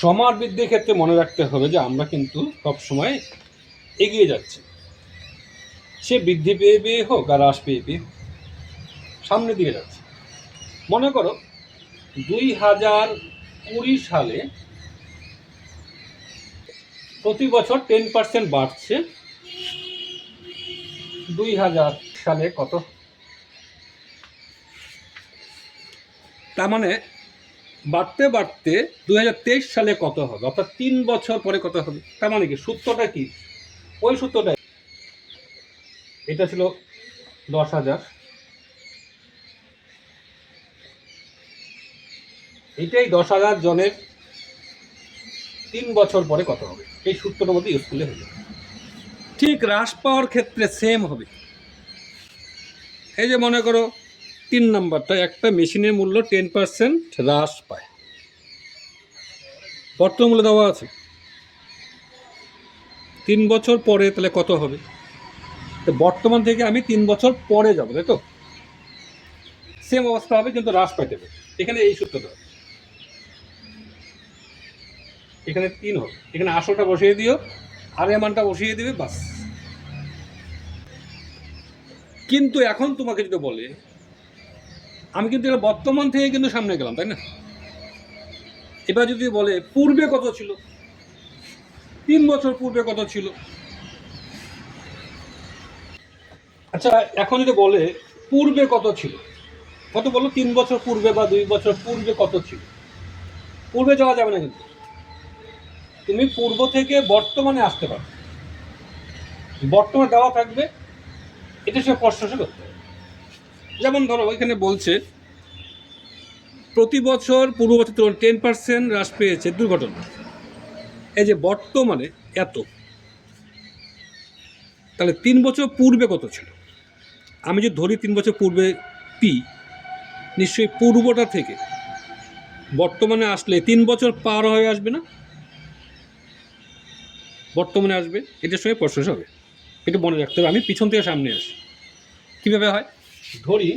সমান বৃদ্ধির ক্ষেত্রে মনে রাখতে হবে যে আমরা কিন্তু সবসময় এগিয়ে যাচ্ছি, সে বৃদ্ধি পেয়ে পেয়ে হোক আর হ্রাস পেয়ে পেয়ে সামনের দিকে যাচ্ছে। মনে করো 2020 সালে প্রতি বছর 10% বাড়ছে, 2000 সালে কত, তার মানে বাড়তে বাড়তে 2023 সালে কত হবে, অর্থাৎ 3 বছর পরে কত হবে। তার মানে কি সূত্রটা কি, ওই সূত্রটা, এটা ছিল 10,000, এটাই 10,000 জনের 3 বছর পরে কত হবে, এই সূত্রটার মধ্যে ইউজ করলে হয়ে যাবে। ঠিক হ্রাস পাওয়ার ক্ষেত্রে সেম হবে। এই যে মনে করো 3 নাম্বারটা, একটা মেশিনের মূল্য 10% হ্রাস পায়, বর্তমান মূল্য দেওয়া আছে, 3 বছর পরে তাহলে কত হবে। তো বর্তমান থেকে আমি 3 বছর পরে যাবো, তাই তো, সেম অবস্থা হবে কিন্তু হ্রাস পাইতে হবে। এখানে এই সূত্রটা হবে, এখানে 3 হবে, এখানে আসলটা বসিয়ে দিও আর এ মানটা বসিয়ে দিবে, বাস। কিন্তু এখন তোমাকে যদি বলে, আমি কিন্তু এটা বর্তমান থেকে কিন্তু সামনে গেলাম, তাই না। এবার যদি বলে পূর্বে কত ছিল, 3 বছর পূর্বে কত ছিল। আচ্ছা, এখন যদি বলে পূর্বে কত ছিল, কত বলো, 3 বছর পূর্বে বা 2 বছর পূর্বে কত ছিল। পূর্বে যাওয়া যাবে না, কিন্তু তুমি পূর্ব থেকে বর্তমানে আসতে পারো, বর্তমানে দেওয়া থাকবে, এটা সে প্রশ্ন করতে হবে। যেমন ধরো এখানে বলছে প্রতি বছর পূর্ব বছর 10% হ্রাস পেয়েছে দুর্ঘটনা, এই যে বর্তমানে এত, তাহলে 3 বছর পূর্বে কত ছিল। আমি যদি ধরি 3 বছর পূর্বে পি, নিশ্চয়ই পূর্বটা থেকে বর্তমানে আসলে 3 বছর পার হয়ে আসবে না, বর্তমানে আসবে, এটার সঙ্গে প্রশ্ন হবে। এটা মনে রাখতে হবে। আমি পিছন থেকে সামনে আসি, কীভাবে হয়, ধরি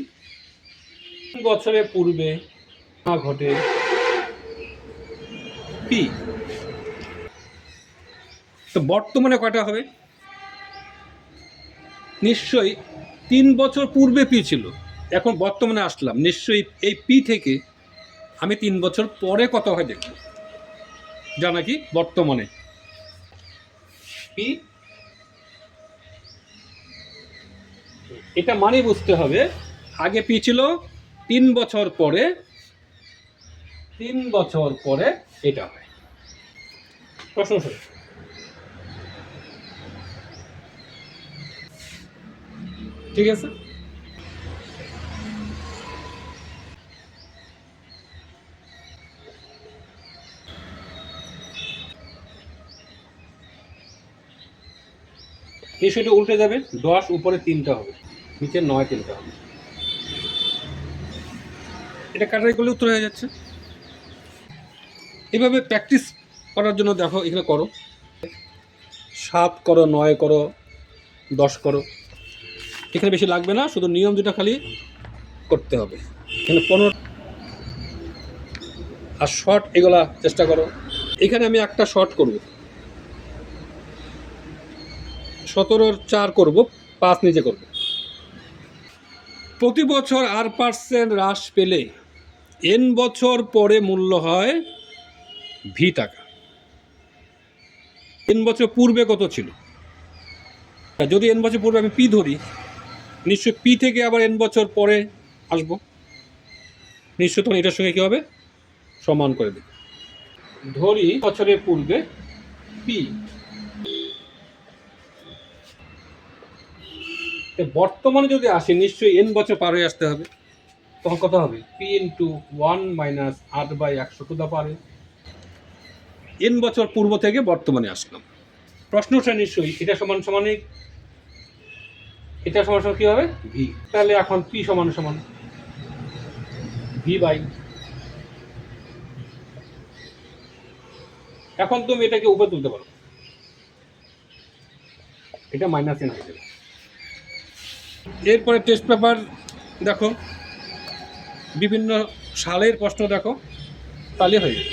3 বছরের পূর্বে ঘটে পি, তো বর্তমানে কয়টা হবে, নিশ্চয়ই 3 বছর পূর্বে পি ছিল, এখন বর্তমানে আসলাম, নিশ্চয়ই এই পি থেকে আমি 3 বছর পরে কত হয় দেখব, যা নাকি বর্তমানে পি। এটা মানে বুঝতে হবে, আগে পি ছিল, 3 বছর পরে, 3 বছর পরে এটা হয়। প্রশ্ন শুরু, ঠিক আছে। এই সেটা উল্টে যাবে, 10 উপরে 3টা হবে, নিচে 9 3টা হবে, এটা কাটাই করলে উত্তর হয়ে যাচ্ছে। এভাবে প্র্যাকটিস করার জন্য দেখো, এখানে করো, 7 করো, 9 করো, 10 করো, এখানে বেশি লাগবে না, শুধু নিয়ম দুটা খালি করতে হবে। এখানে 15 আর শর্ট এগুলা চেষ্টা করো। এখানে আমি একটা শর্ট করব, 17-র 4 করব, 5 নিচে করব। প্রতি বছর R% হ্রাস পেলে n বছর পরে মূল্য হয় ভি টাকা। n বছর পূর্বে কত ছিল, যদি n বছর পূর্বে আমি পি ধরি, নিশ্চয়ই পি থেকে আবার n বছর পরে আসব, নিশ্চয় তখন এটার সঙ্গে কী হবে, সমান করে দেব। ধরি বছরের পূর্বে পি, বর্তমানে যদি আসে নিশ্চয়ই n বছর পার হয়ে আসতে হবে, তখন কত হবে, পি ইন্টু 1 মাইনাস 8/100 n বছর পূর্ব থেকে বর্তমানে আসলাম। প্রশ্নটা নিশ্চয়ই এটা সমান সমান, এটা সমান সমান কী হবে, ভি। তাহলে এখন পি সমান সমান ভি বাই, এখন তুমি এটাকে উপরে তুলতে পারো, এটা মাইনাস n হয়ে যাবে। এরপরে টেস্ট পেপার দেখো, বিভিন্ন সালের প্রশ্ন দেখো, তাহলে হয়ে যাবে।